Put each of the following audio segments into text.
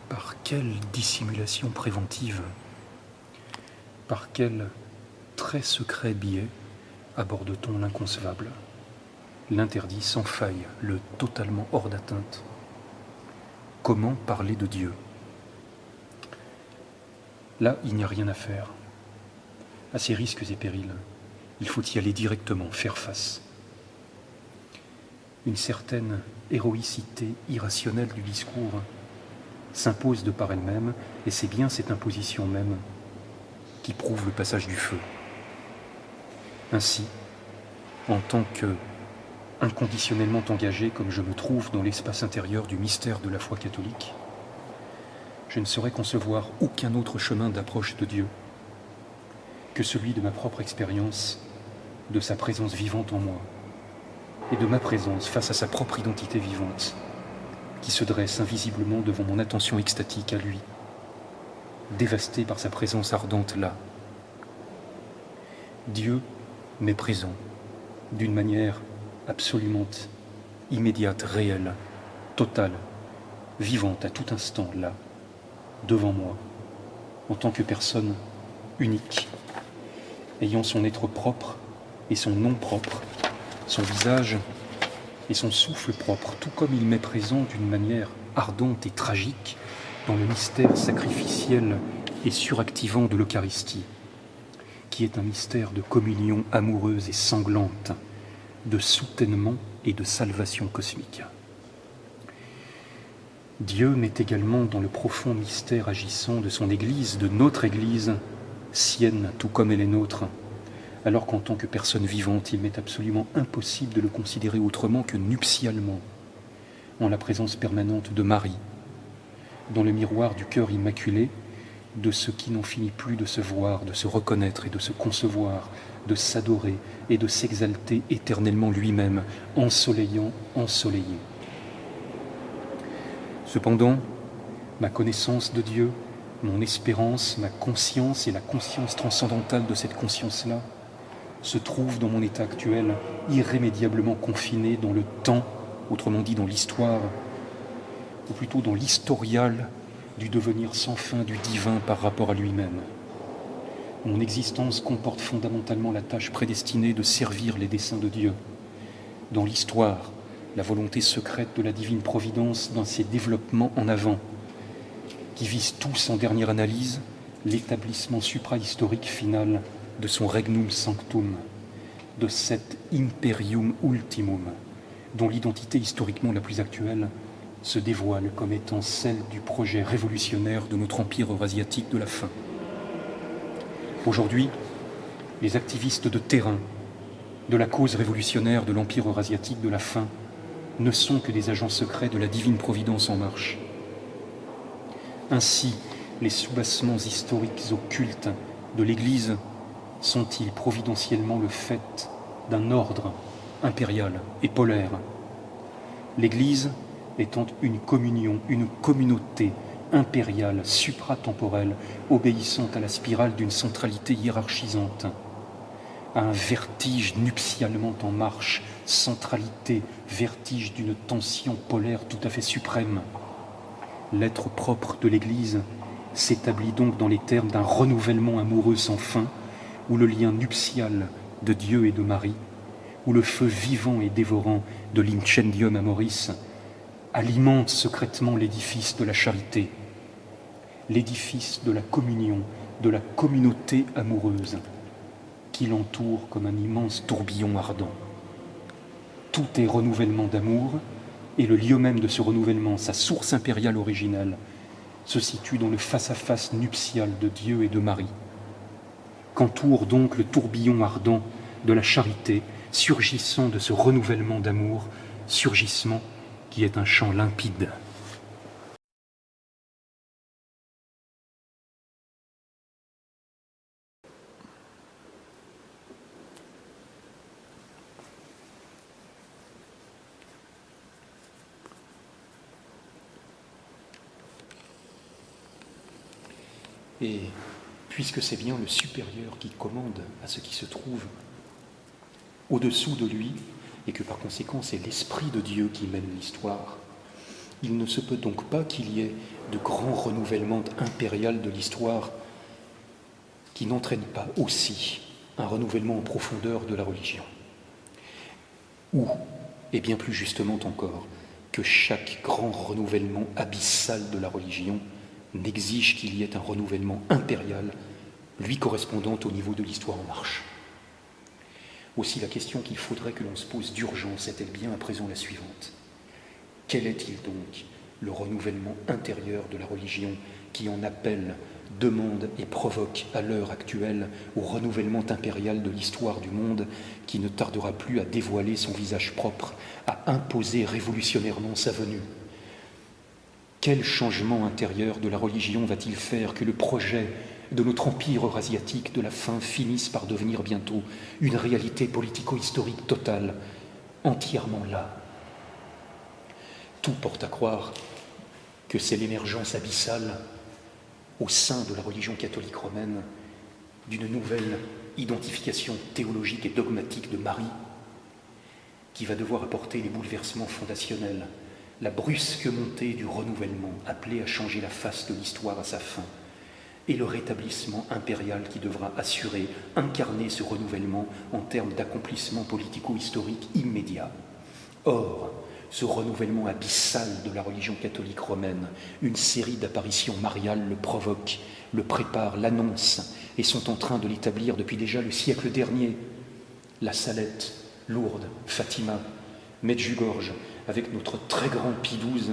Par quelle dissimulation préventive, par quel très secret biais aborde-t-on l'inconcevable, l'interdit sans faille, le totalement hors d'atteinte? Comment parler de Dieu? Là, il n'y a rien à faire. À ces risques et périls, il faut y aller directement, faire face. Une certaine héroïcité irrationnelle du discours s'impose de par elle-même, et c'est bien cette imposition même qui prouve le passage du feu. Ainsi, en tant que inconditionnellement engagé comme je me trouve dans l'espace intérieur du mystère de la foi catholique, je ne saurais concevoir aucun autre chemin d'approche de Dieu que celui de ma propre expérience, de sa présence vivante en moi, et de ma présence face à sa propre identité vivante, qui se dresse invisiblement devant mon attention extatique à lui, dévastée par sa présence ardente là. Dieu m'est présent d'une manière absolument immédiate, réelle, totale, vivante à tout instant là, devant moi, en tant que personne unique, ayant son être propre et son nom propre, son visage et son souffle propre, tout comme il m'est présent d'une manière ardente et tragique dans le mystère sacrificiel et suractivant de l'Eucharistie, qui est un mystère de communion amoureuse et sanglante, de soutènement et de salvation cosmique. Dieu m'est également dans le profond mystère agissant de son Église, de notre Église, sienne tout comme elle est nôtre, alors qu'en tant que personne vivante, il m'est absolument impossible de le considérer autrement que nuptialement, en la présence permanente de Marie, dans le miroir du cœur immaculé, de ce qui n'en finit plus de se voir, de se reconnaître et de se concevoir, de s'adorer et de s'exalter éternellement lui-même, ensoleillant, ensoleillé. Cependant, ma connaissance de Dieu, mon espérance, ma conscience et la conscience transcendantale de cette conscience-là se trouvent dans mon état actuel irrémédiablement confiné dans le temps, autrement dit dans l'histoire, ou plutôt dans l'historial du devenir sans fin du divin par rapport à lui-même. Mon existence comporte fondamentalement la tâche prédestinée de servir les desseins de Dieu. Dans l'histoire, la volonté secrète de la divine providence dans ses développements en avant, qui visent tous en dernière analyse l'établissement suprahistorique final de son regnum sanctum, de cet imperium ultimum, dont l'identité historiquement la plus actuelle se dévoile comme étant celle du projet révolutionnaire de notre empire eurasiatique de la fin. Aujourd'hui, les activistes de terrain de la cause révolutionnaire de l'empire eurasiatique de la fin ne sont que des agents secrets de la divine providence en marche. Ainsi, les soubassements historiques occultes de l'Église sont-ils providentiellement le fait d'un ordre impérial et polaire? L'Église étant une communion, une communauté impériale, supratemporelle, obéissant à la spirale d'une centralité hiérarchisante, à un vertige nuptialement en marche, centralité, vertige d'une tension polaire tout à fait suprême. L'être propre de l'Église s'établit donc dans les termes d'un renouvellement amoureux sans fin, où le lien nuptial de Dieu et de Marie, où le feu vivant et dévorant de l'Incendium Amoris alimente secrètement l'édifice de la charité, l'édifice de la communion, de la communauté amoureuse, qui l'entoure comme un immense tourbillon ardent. Tout est renouvellement d'amour, et le lieu même de ce renouvellement, sa source impériale originelle, se situe dans le face-à-face nuptial de Dieu et de Marie, qu'entoure donc le tourbillon ardent de la charité, surgissant de ce renouvellement d'amour, surgissement qui est un chant limpide. Et puisque c'est bien le supérieur qui commande à ce qui se trouve au-dessous de lui, et que par conséquent c'est l'Esprit de Dieu qui mène l'histoire, Il ne se peut donc pas qu'il y ait de grands renouvellements impériaux de l'histoire qui n'entraînent pas aussi un renouvellement en profondeur de la religion. Ou, et bien plus justement encore, que chaque grand renouvellement abyssal de la religion n'exige qu'il y ait un renouvellement impérial, lui correspondant au niveau de l'histoire en marche. Aussi la question qu'il faudrait que l'on se pose d'urgence est-elle bien à présent la suivante. Quel est-il donc le renouvellement intérieur de la religion qui en appelle, demande et provoque à l'heure actuelle au renouvellement impérial de l'histoire du monde qui ne tardera plus à dévoiler son visage propre, à imposer révolutionnairement sa venue? Quel changement intérieur de la religion va-t-il faire que le projet de notre empire eurasiatique de la fin finisse par devenir bientôt une réalité politico-historique totale, entièrement là? Tout porte à croire que c'est l'émergence abyssale au sein de la religion catholique romaine d'une nouvelle identification théologique et dogmatique de Marie qui va devoir apporter les bouleversements fondationnels, la brusque montée du renouvellement appelé à changer la face de l'histoire à sa fin, et le rétablissement impérial qui devra assurer, incarner ce renouvellement en termes d'accomplissement politico-historique immédiat. Or, ce renouvellement abyssal de la religion catholique romaine, une série d'apparitions mariales le provoque, le prépare, l'annonce, et sont en train de l'établir depuis déjà le siècle dernier. La Salette, Lourdes, Fatima, Medjugorje, avec notre très grand Pie XII,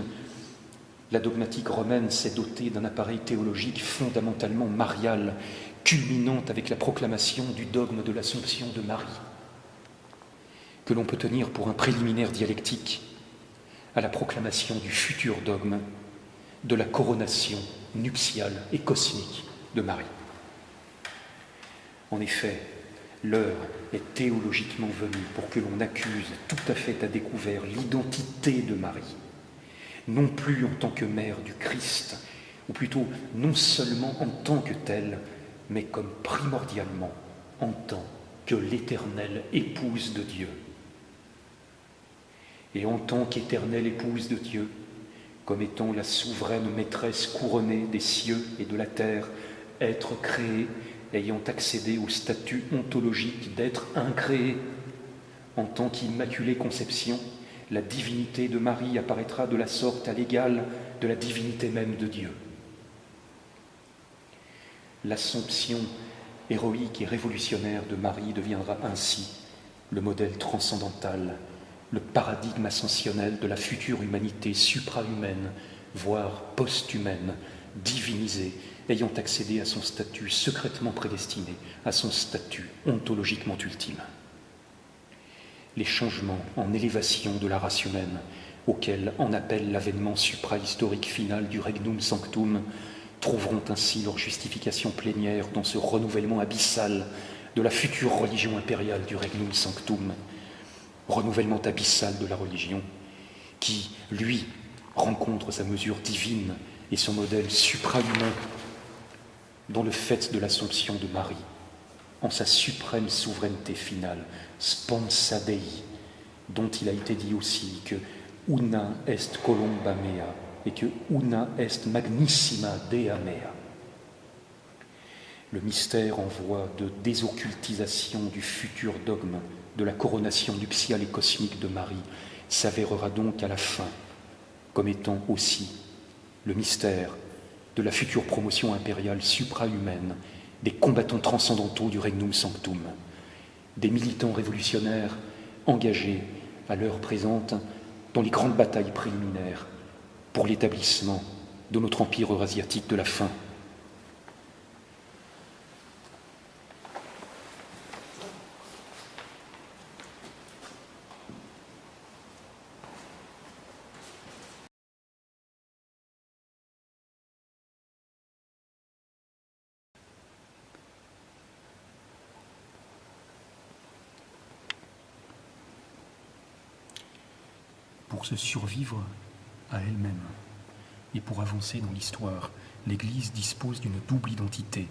la dogmatique romaine s'est dotée d'un appareil théologique fondamentalement marial, culminant avec la proclamation du dogme de l'Assomption de Marie, que l'on peut tenir pour un préliminaire dialectique à la proclamation du futur dogme de la coronation nuptiale et cosmique de Marie. En effet, l'heure est théologiquement venue pour que l'on accuse tout à fait à découvert l'identité de Marie, non plus en tant que mère du Christ, ou plutôt non seulement en tant que telle, mais comme primordialement en tant que l'éternelle épouse de Dieu. Et en tant qu'éternelle épouse de Dieu, comme étant la souveraine maîtresse couronnée des cieux et de la terre, être créé, ayant accédé au statut ontologique d'être incréé, en tant qu'immaculée conception, la divinité de Marie apparaîtra de la sorte à l'égal de la divinité même de Dieu. L'Assomption héroïque et révolutionnaire de Marie deviendra ainsi le modèle transcendantal, le paradigme ascensionnel de la future humanité suprahumaine, voire post-humaine, divinisée, ayant accédé à son statut secrètement prédestiné, à son statut ontologiquement ultime. Les changements en élévation de la race humaine, auxquels en appelle l'avènement suprahistorique final du Regnum Sanctum, trouveront ainsi leur justification plénière dans ce renouvellement abyssal de la future religion impériale du Regnum Sanctum, renouvellement abyssal de la religion, qui, lui, rencontre sa mesure divine et son modèle suprahumain dans le fait de l'Assomption de Marie, en sa suprême souveraineté finale, sponsa Dei, dont il a été dit aussi que una est columba mea et que una est magnissima Dea mea. Le mystère en voie de désoccultisation du futur dogme de la coronation nuptiale et cosmique de Marie s'avérera donc à la fin comme étant aussi le mystère de la future promotion impériale suprahumaine des combattants transcendantaux du Regnum Sanctum, des militants révolutionnaires engagés à l'heure présente dans les grandes batailles préliminaires pour l'établissement de notre empire eurasiatique de la fin. Pour se survivre à elle-même et pour avancer dans l'histoire, l'Église dispose d'une double identité,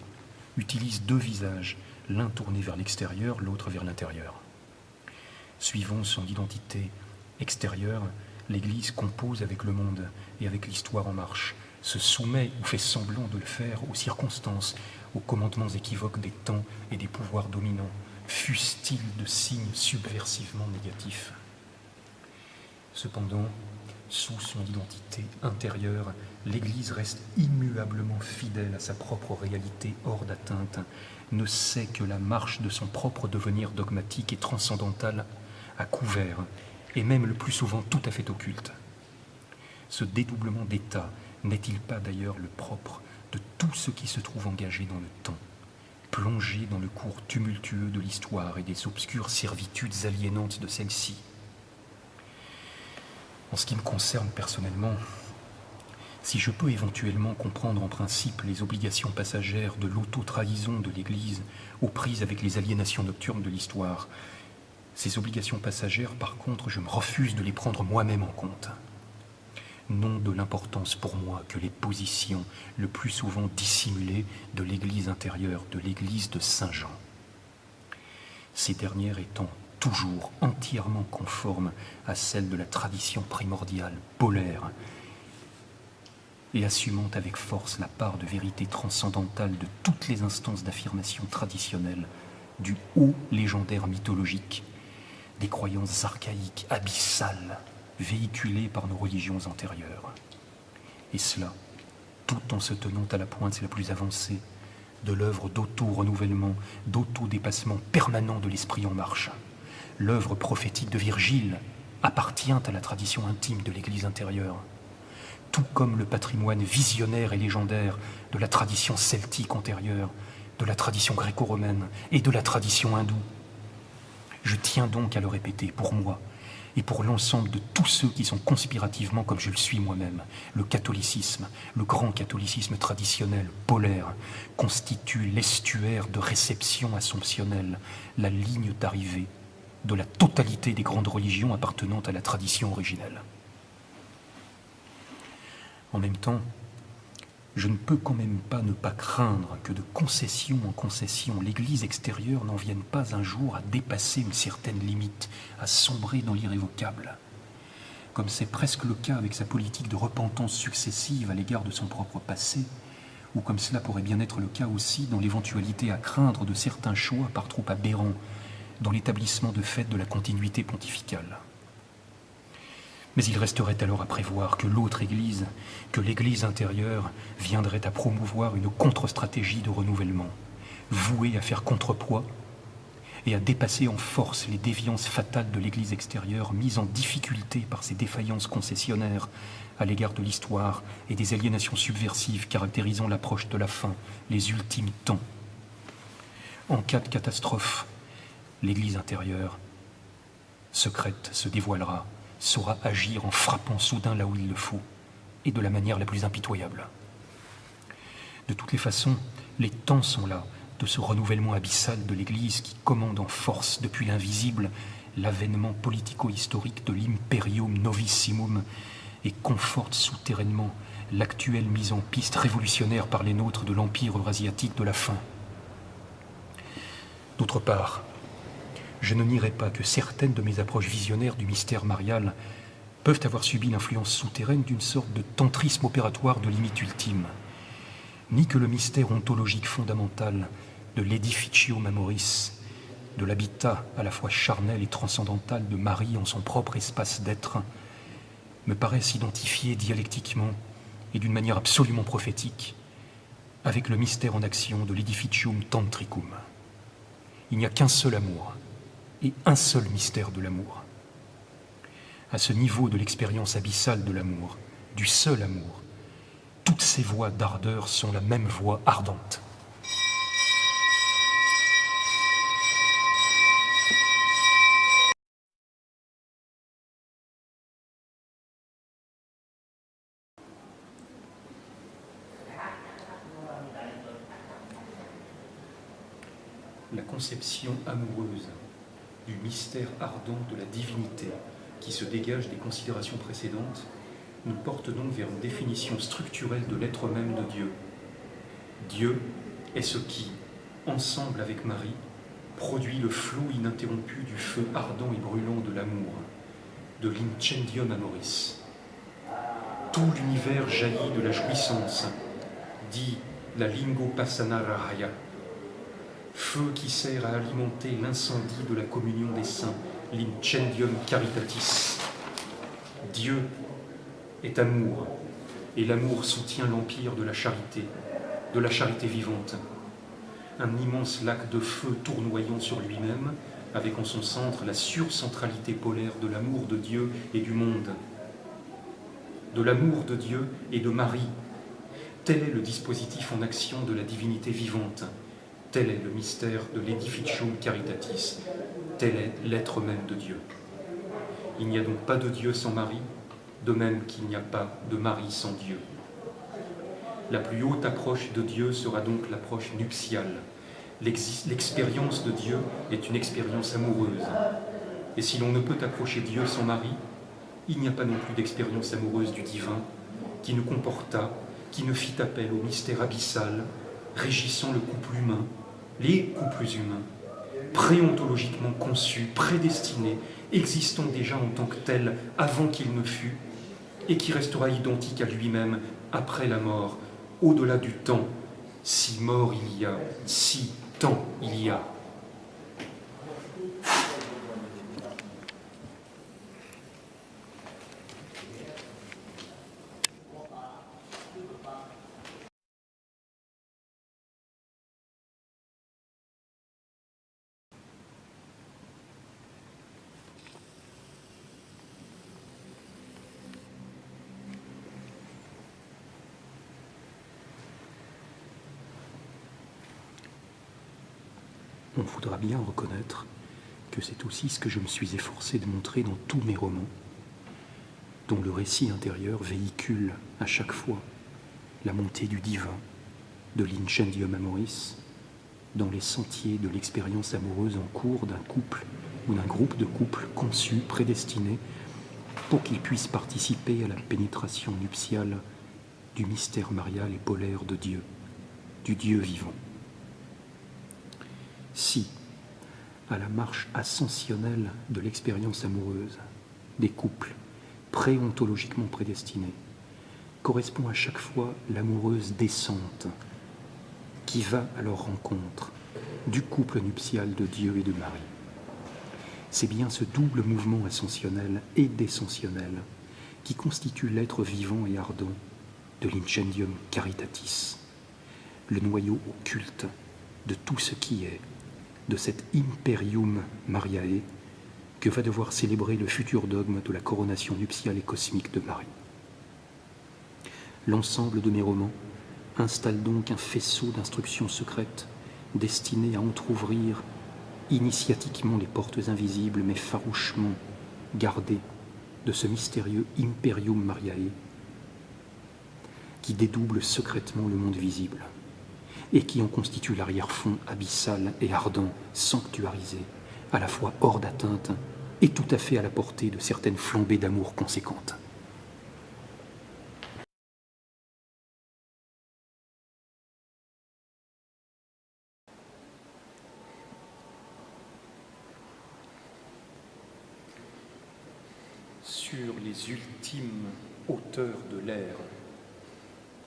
utilise deux visages, l'un tourné vers l'extérieur, l'autre vers l'intérieur. Suivant son identité extérieure, l'Église compose avec le monde et avec l'histoire en marche, se soumet ou fait semblant de le faire aux circonstances, aux commandements équivoques des temps et des pouvoirs dominants, fussent-ils de signes subversivement négatifs. Cependant, sous son identité intérieure, l'Église reste immuablement fidèle à sa propre réalité hors d'atteinte, ne sait que la marche de son propre devenir dogmatique et transcendantal à couvert, et même le plus souvent tout à fait occulte. Ce dédoublement d'état n'est-il pas d'ailleurs le propre de tout ce qui se trouve engagé dans le temps, plongé dans le cours tumultueux de l'histoire et des obscures servitudes aliénantes de celle-ci? En ce qui me concerne personnellement, si je peux éventuellement comprendre en principe les obligations passagères de l'auto-trahison de l'Église aux prises avec les aliénations nocturnes de l'histoire, ces obligations passagères, par contre, je me refuse de les prendre moi-même en compte. N'ont de l'importance pour moi que les positions, le plus souvent dissimulées, de l'Église intérieure, de l'Église de Saint-Jean. Ces dernières étant toujours entièrement conformes à celles de la tradition primordiale, polaire, et assumant avec force la part de vérité transcendantale de toutes les instances d'affirmation traditionnelle, du haut légendaire mythologique, des croyances archaïques, abyssales, véhiculées par nos religions antérieures. Et cela, tout en se tenant à la pointe la plus avancée de l'œuvre d'auto-renouvellement, d'auto-dépassement permanent de l'esprit en marche. L'œuvre prophétique de Virgile appartient à la tradition intime de l'Église intérieure, tout comme le patrimoine visionnaire et légendaire de la tradition celtique antérieure, de la tradition gréco-romaine et de la tradition hindoue. Je tiens donc à le répéter pour moi et pour l'ensemble de tous ceux qui sont conspirativement, comme je le suis moi-même, le catholicisme, le grand catholicisme traditionnel, polaire, constitue l'estuaire de réception assomptionnelle, la ligne d'arrivée de la totalité des grandes religions appartenant à la tradition originelle. En même temps, je ne peux quand même pas ne pas craindre que de concession en concession, l'Église extérieure n'en vienne pas un jour à dépasser une certaine limite, à sombrer dans l'irrévocable, comme c'est presque le cas avec sa politique de repentance successive à l'égard de son propre passé, ou comme cela pourrait bien être le cas aussi dans l'éventualité à craindre de certains choix par trop aberrants dans l'établissement de fait de la continuité pontificale. Mais il resterait alors à prévoir que l'autre Église, que l'Église intérieure, viendrait à promouvoir une contre-stratégie de renouvellement, vouée à faire contrepoids et à dépasser en force les déviances fatales de l'Église extérieure, mise en difficulté par ses défaillances concessionnaires à l'égard de l'histoire et des aliénations subversives caractérisant l'approche de la fin, les ultimes temps. En cas de catastrophe, l'Église intérieure, secrète, se dévoilera, saura agir en frappant soudain là où il le faut, et de la manière la plus impitoyable. De toutes les façons, les temps sont là de ce renouvellement abyssal de l'Église qui commande en force depuis l'invisible l'avènement politico-historique de l'imperium novissimum et conforte souterrainement l'actuelle mise en piste révolutionnaire par les nôtres de l'empire eurasiatique de la fin. D'autre part, je ne nierai pas que certaines de mes approches visionnaires du mystère marial peuvent avoir subi l'influence souterraine d'une sorte de tantrisme opératoire de limite ultime, ni que le mystère ontologique fondamental de l'edificium amoris, de l'habitat à la fois charnel et transcendantal de Marie en son propre espace d'être, me paraissent identifiés dialectiquement et d'une manière absolument prophétique avec le mystère en action de l'edificium tantricum. Il n'y a qu'un seul amour, et un seul mystère de l'amour. À ce niveau de l'expérience abyssale de l'amour, du seul amour, toutes ces voies d'ardeur sont la même voie ardente. La conception amoureuse du mystère ardent de la divinité qui se dégage des considérations précédentes nous porte donc vers une définition structurelle de l'être même de Dieu. Dieu est ce qui, ensemble avec Marie, produit le flot ininterrompu du feu ardent et brûlant de l'amour, de l'incendium amoris. Tout l'univers jaillit de la jouissance, dit la Lingopasana Rahaya, feu qui sert à alimenter l'incendie de la communion des saints, l'incendium caritatis. Dieu est amour, et l'amour soutient l'empire de la charité vivante. Un immense lac de feu tournoyant sur lui-même, avec en son centre la surcentralité polaire de l'amour de Dieu et du monde. De l'amour de Dieu et de Marie. Tel est le dispositif en action de la divinité vivante. Tel est le mystère de l'edificium caritatis. Tel est l'être même de Dieu. Il n'y a donc pas de Dieu sans Marie, de même qu'il n'y a pas de Marie sans Dieu. La plus haute approche de Dieu sera donc l'approche nuptiale. L'expérience de Dieu est une expérience amoureuse. Et si l'on ne peut approcher Dieu sans Marie, il n'y a pas non plus d'expérience amoureuse du divin qui ne comporta, qui ne fit appel au mystère abyssal, régissant le couple humain, les couples humains, préontologiquement conçus, prédestinés, existant déjà en tant que tels avant qu'il ne fût, et qui restera identique à lui-même après la mort, au-delà du temps, si mort il y a, si temps il y a. On voudra bien reconnaître que c'est aussi ce que je me suis efforcé de montrer dans tous mes romans, dont le récit intérieur véhicule à chaque fois la montée du divin, de l'incendium amoris, dans les sentiers de l'expérience amoureuse en cours d'un couple ou d'un groupe de couples conçus, prédestinés, pour qu'ils puissent participer à la pénétration nuptiale du mystère marial et polaire de Dieu, du Dieu vivant. Si, à la marche ascensionnelle de l'expérience amoureuse, des couples préontologiquement prédestinés, correspond à chaque fois l'amoureuse descente qui va à leur rencontre du couple nuptial de Dieu et de Marie. C'est bien ce double mouvement ascensionnel et descensionnel qui constitue l'être vivant et ardent de l'incendium caritatis, le noyau occulte de tout ce qui est, de cet imperium Mariae que va devoir célébrer le futur dogme de la coronation nuptiale et cosmique de Marie. L'ensemble de mes romans installe donc un faisceau d'instructions secrètes destinées à entr'ouvrir initiatiquement les portes invisibles mais farouchement gardées de ce mystérieux imperium Mariae qui dédouble secrètement le monde visible et qui en constitue l'arrière-fond abyssal et ardent, sanctuarisé, à la fois hors d'atteinte et tout à fait à la portée de certaines flambées d'amour conséquentes. Sur les ultimes hauteurs de l'air,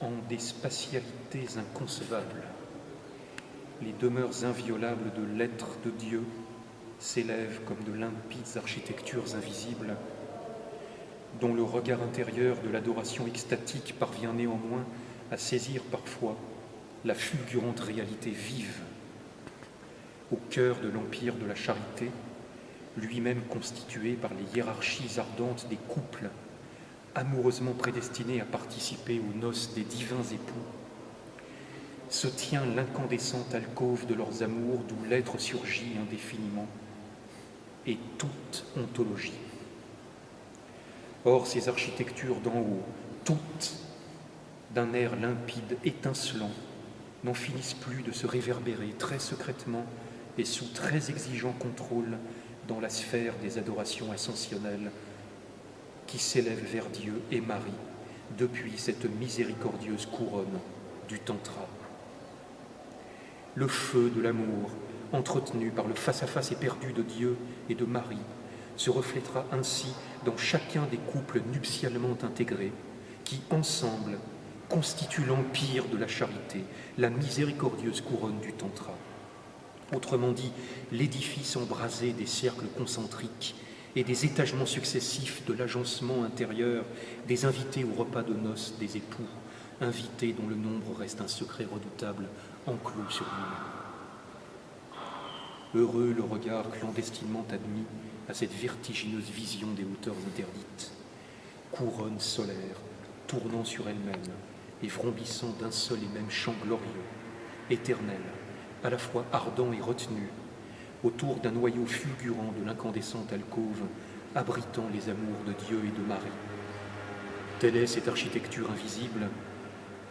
en des spatialités inconcevables, les demeures inviolables de l'être de Dieu s'élèvent comme de limpides architectures invisibles, dont le regard intérieur de l'adoration extatique parvient néanmoins à saisir parfois la fulgurante réalité vive. Au cœur de l'empire de la charité, lui-même constitué par les hiérarchies ardentes des couples, amoureusement prédestinés à participer aux noces des divins époux, se tient l'incandescente alcôve de leurs amours d'où l'être surgit indéfiniment, et toute ontologie. Or, ces architectures d'en haut, toutes d'un air limpide, étincelant, n'en finissent plus de se réverbérer très secrètement et sous très exigeant contrôle dans la sphère des adorations ascensionnelles qui s'élèvent vers Dieu et Marie depuis cette miséricordieuse couronne du Tantra. Le feu de l'amour, entretenu par le face-à-face éperdu de Dieu et de Marie, se reflètera ainsi dans chacun des couples nuptialement intégrés, qui, ensemble, constituent l'empire de la charité, la miséricordieuse couronne du Tantra. Autrement dit, l'édifice embrasé des cercles concentriques et des étagements successifs de l'agencement intérieur des invités au repas de noces des époux, invités dont le nombre reste un secret redoutable, enclos sur nous-mêmes. Heureux le regard clandestinement admis à cette vertigineuse vision des hauteurs interdites, couronne solaire tournant sur elle-même et vrombissant d'un seul et même chant glorieux, éternel, à la fois ardent et retenu, autour d'un noyau fulgurant de l'incandescente alcôve abritant les amours de Dieu et de Marie. Telle est cette architecture invisible,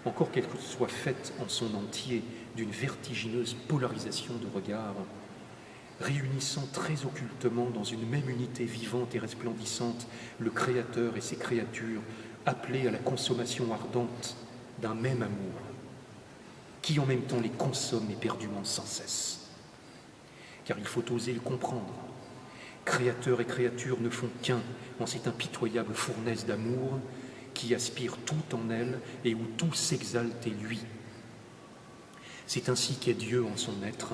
encore qu'elle soit faite en son entier d'une vertigineuse polarisation de regards, réunissant très occultement dans une même unité vivante et resplendissante le Créateur et ses créatures, appelés à la consommation ardente d'un même amour, qui en même temps les consomme éperdument sans cesse. Car il faut oser le comprendre. Créateur et créature ne font qu'un en cette impitoyable fournaise d'amour qui aspire tout en elle et où tout s'exalte et lui. C'est ainsi qu'est Dieu en son être,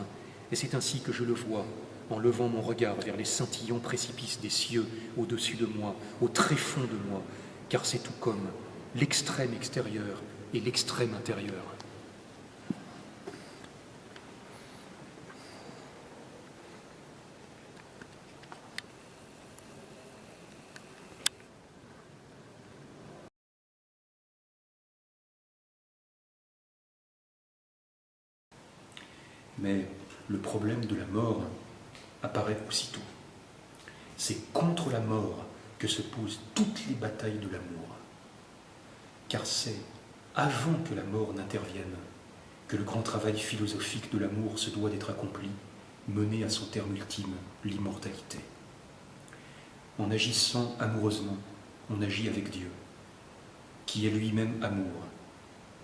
et c'est ainsi que je le vois en levant mon regard vers les scintillants précipices des cieux au-dessus de moi, au tréfonds de moi, car c'est tout comme l'extrême extérieur et l'extrême intérieur. Mais le problème de la mort apparaît aussitôt. C'est contre la mort que se posent toutes les batailles de l'amour. Car c'est avant que la mort n'intervienne que le grand travail philosophique de l'amour se doit d'être accompli, mené à son terme ultime, l'immortalité. En agissant amoureusement, on agit avec Dieu, qui est lui-même amour,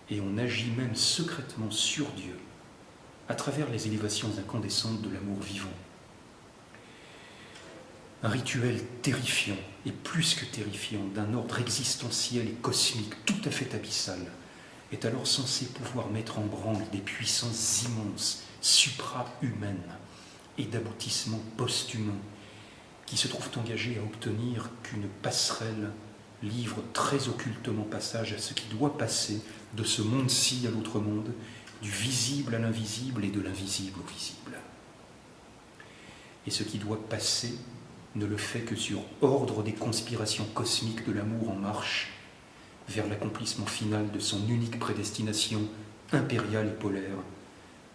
et on agit même secrètement sur Dieu, à travers les élévations incandescentes de l'amour vivant. Un rituel terrifiant, et plus que terrifiant, d'un ordre existentiel et cosmique tout à fait abyssal, est alors censé pouvoir mettre en branle des puissances immenses, supra-humaines, et d'aboutissements post-humains, qui se trouvent engagés à obtenir qu'une passerelle livre très occultement passage à ce qui doit passer de ce monde-ci à l'autre monde, du visible à l'invisible et de l'invisible au visible. Et ce qui doit passer ne le fait que sur ordre des conspirations cosmiques de l'amour en marche vers l'accomplissement final de son unique prédestination impériale et polaire,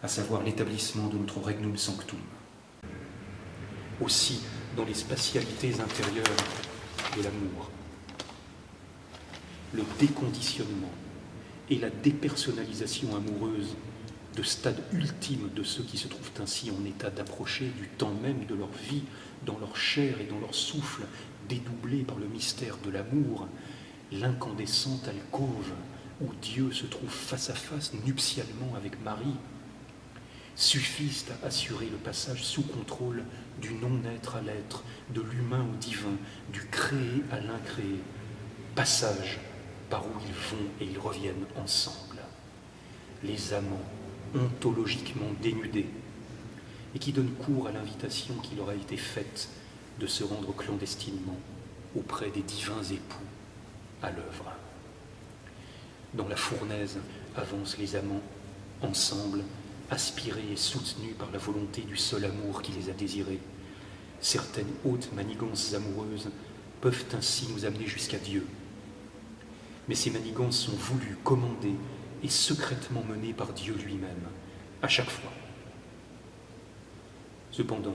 à savoir l'établissement de notre regnum sanctum. Aussi, dans les spatialités intérieures de l'amour, le déconditionnement et la dépersonnalisation amoureuse de stade ultime de ceux qui se trouvent ainsi en état d'approcher du temps même de leur vie, dans leur chair et dans leur souffle, dédoublé par le mystère de l'amour, l'incandescente alcôve où Dieu se trouve face à face nuptialement avec Marie, suffisent à assurer le passage sous contrôle du non-être à l'être, de l'humain au divin, du créé à l'incréé, passage par où ils vont et ils reviennent ensemble. Les amants ontologiquement dénudés et qui donnent cours à l'invitation qui leur a été faite de se rendre clandestinement auprès des divins époux à l'œuvre. Dans la fournaise avancent les amants, ensemble, aspirés et soutenus par la volonté du seul amour qui les a désirés. Certaines hautes manigances amoureuses peuvent ainsi nous amener jusqu'à Dieu. Mais ces manigances sont voulues, commandées et secrètement menées par Dieu lui-même, à chaque fois. Cependant,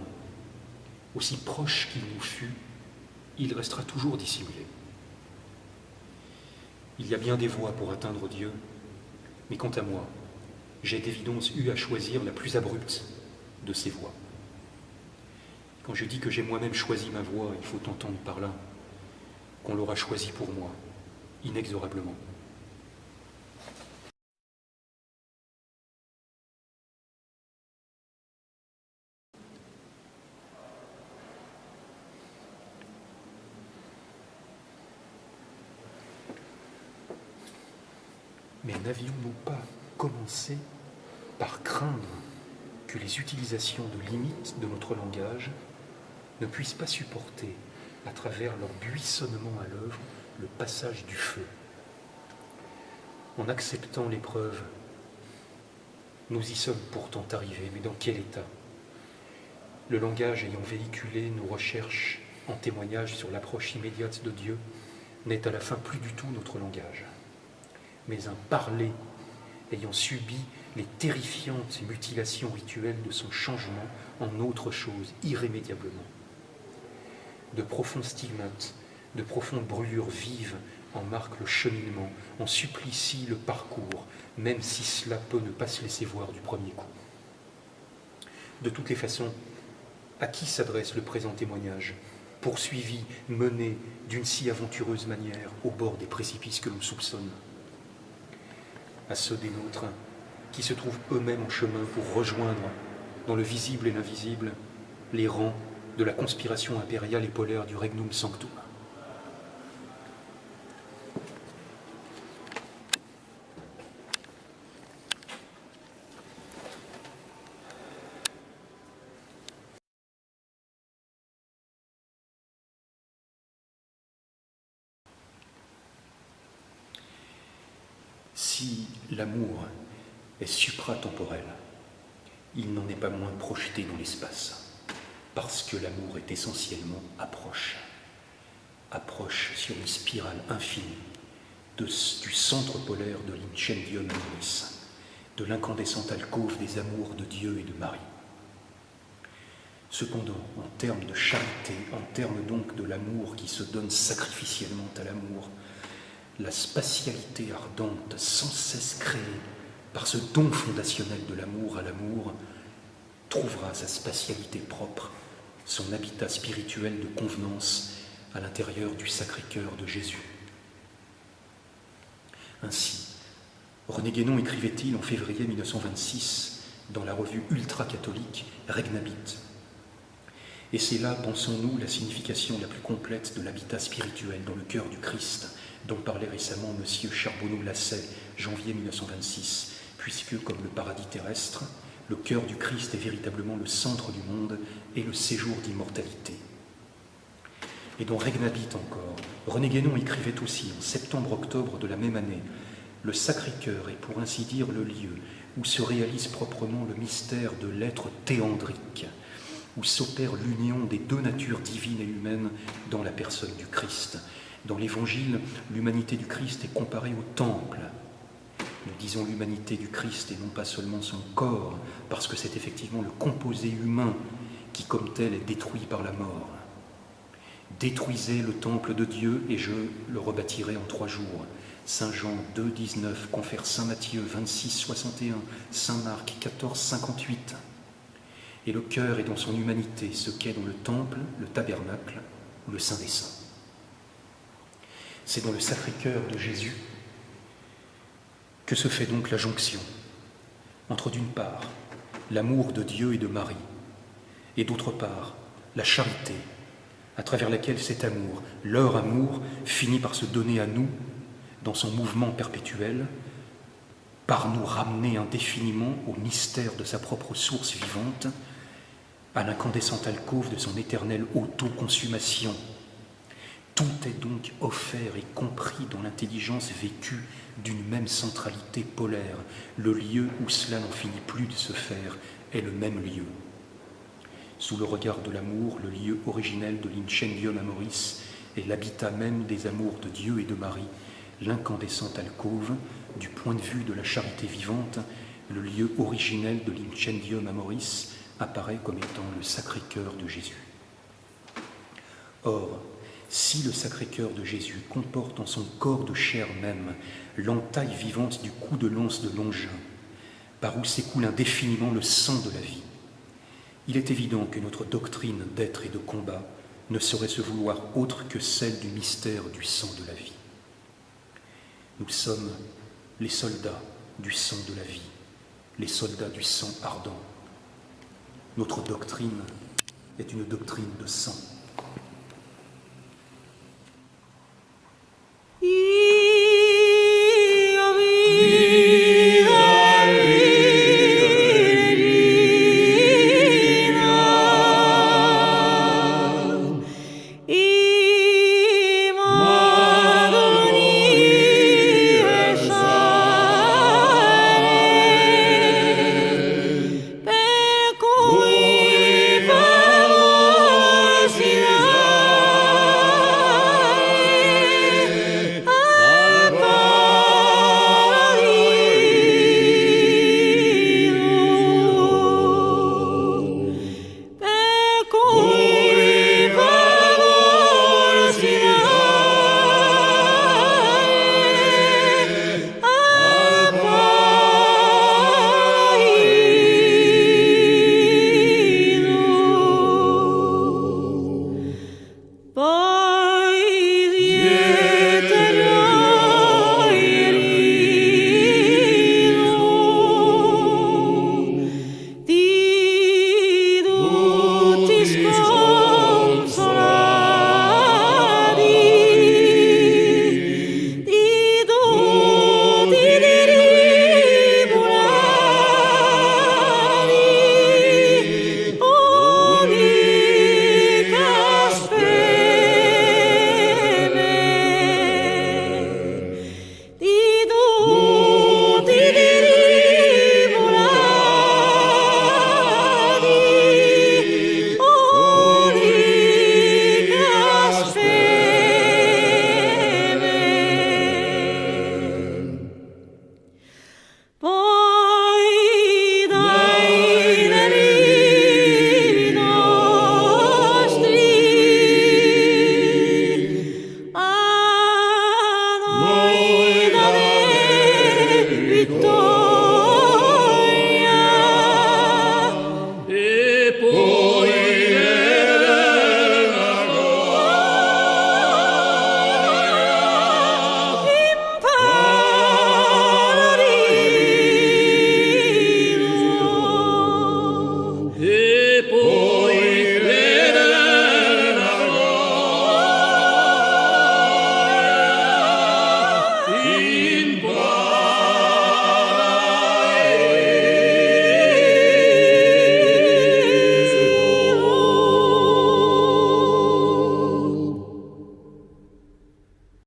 aussi proche qu'il nous fut, il restera toujours dissimulé. Il y a bien des voies pour atteindre Dieu, mais quant à moi, j'ai d'évidence eu à choisir la plus abrupte de ces voies. Quand je dis que j'ai moi-même choisi ma voie, il faut entendre par là qu'on l'aura choisie pour moi, inexorablement. Mais n'avions-nous pas commencé par craindre que les utilisations de limites de notre langage ne puissent pas supporter, à travers leur buissonnement à l'œuvre, le passage du feu? En acceptant l'épreuve, nous y sommes pourtant arrivés, mais dans quel état? Le langage ayant véhiculé nos recherches en témoignage sur l'approche immédiate de Dieu n'est à la fin plus du tout notre langage, mais un parler ayant subi les terrifiantes mutilations rituelles de son changement en autre chose, irrémédiablement. De profonds stigmates, de profondes brûlures vives en marquent le cheminement, en supplicient le parcours, même si cela peut ne pas se laisser voir du premier coup. De toutes les façons, à qui s'adresse le présent témoignage, poursuivi, mené d'une si aventureuse manière au bord des précipices que l'on soupçonne? À ceux des nôtres qui se trouvent eux-mêmes en chemin pour rejoindre, dans le visible et l'invisible, les rangs de la conspiration impériale et polaire du Regnum Sanctum. Si l'amour est supratemporel, il n'en est pas moins projeté dans l'espace, parce que l'amour est essentiellement approche sur une spirale infinie du centre polaire de l'Incendium Amoris, de l'incandescente alcôve des amours de Dieu et de Marie. Cependant, en termes de charité, en termes donc de l'amour qui se donne sacrificiellement à l'amour, la spatialité ardente, sans cesse créée par ce don fondationnel de l'amour à l'amour, trouvera sa spatialité propre, son habitat spirituel de convenance à l'intérieur du Sacré-Cœur de Jésus. Ainsi, René Guénon écrivait-il en février 1926 dans la revue ultra-catholique Regnabit. Et c'est là, pensons-nous, la signification la plus complète de l'habitat spirituel dans le cœur du Christ, dont parlait récemment M. Charbonneau-Lasset, janvier 1926, puisque, comme le paradis terrestre, le cœur du Christ est véritablement le centre du monde et le séjour d'immortalité. Et dans Regnabit encore, René Guénon écrivait aussi, en septembre-octobre de la même année, « Le Sacré-Cœur est pour ainsi dire le lieu où se réalise proprement le mystère de l'être théandrique, où s'opère l'union des deux natures divines et humaines dans la personne du Christ. Dans l'Évangile, l'humanité du Christ est comparée au temple. Nous disons l'humanité du Christ et non pas seulement son corps, parce que c'est effectivement le composé humain qui, comme tel, est détruit par la mort. Détruisez le temple de Dieu et je le rebâtirai en 3 jours. Saint Jean 2, 19, confère Saint Matthieu 26, 61, Saint Marc 14, 58. Et le cœur est dans son humanité, ce qu'est dans le temple, le tabernacle ou le Saint des Saints. C'est dans le Sacré-Cœur de Jésus que se fait donc la jonction entre, d'une part, l'amour de Dieu et de Marie, et d'autre part, la charité, à travers laquelle cet amour, leur amour, finit par se donner à nous dans son mouvement perpétuel, par nous ramener indéfiniment au mystère de sa propre source vivante, à l'incandescente alcôve de son éternelle autoconsommation. Tout est donc offert et compris dans l'intelligence vécue d'une même centralité polaire. Le lieu où cela n'en finit plus de se faire est le même lieu. Sous le regard de l'amour, le lieu originel de l'Incendium Amoris est l'habitat même des amours de Dieu et de Marie, l'incandescente alcôve, du point de vue de la charité vivante, le lieu originel de l'Incendium Amoris apparaît comme étant le Sacré-Cœur de Jésus. Or, si le Sacré-Cœur de Jésus comporte en son corps de chair même l'entaille vivante du coup de lance de Longin, par où s'écoule indéfiniment le sang de la vie, il est évident que notre doctrine d'être et de combat ne saurait se vouloir autre que celle du mystère du sang de la vie. Nous sommes les soldats du sang de la vie, les soldats du sang ardent. Notre doctrine est une doctrine de sang.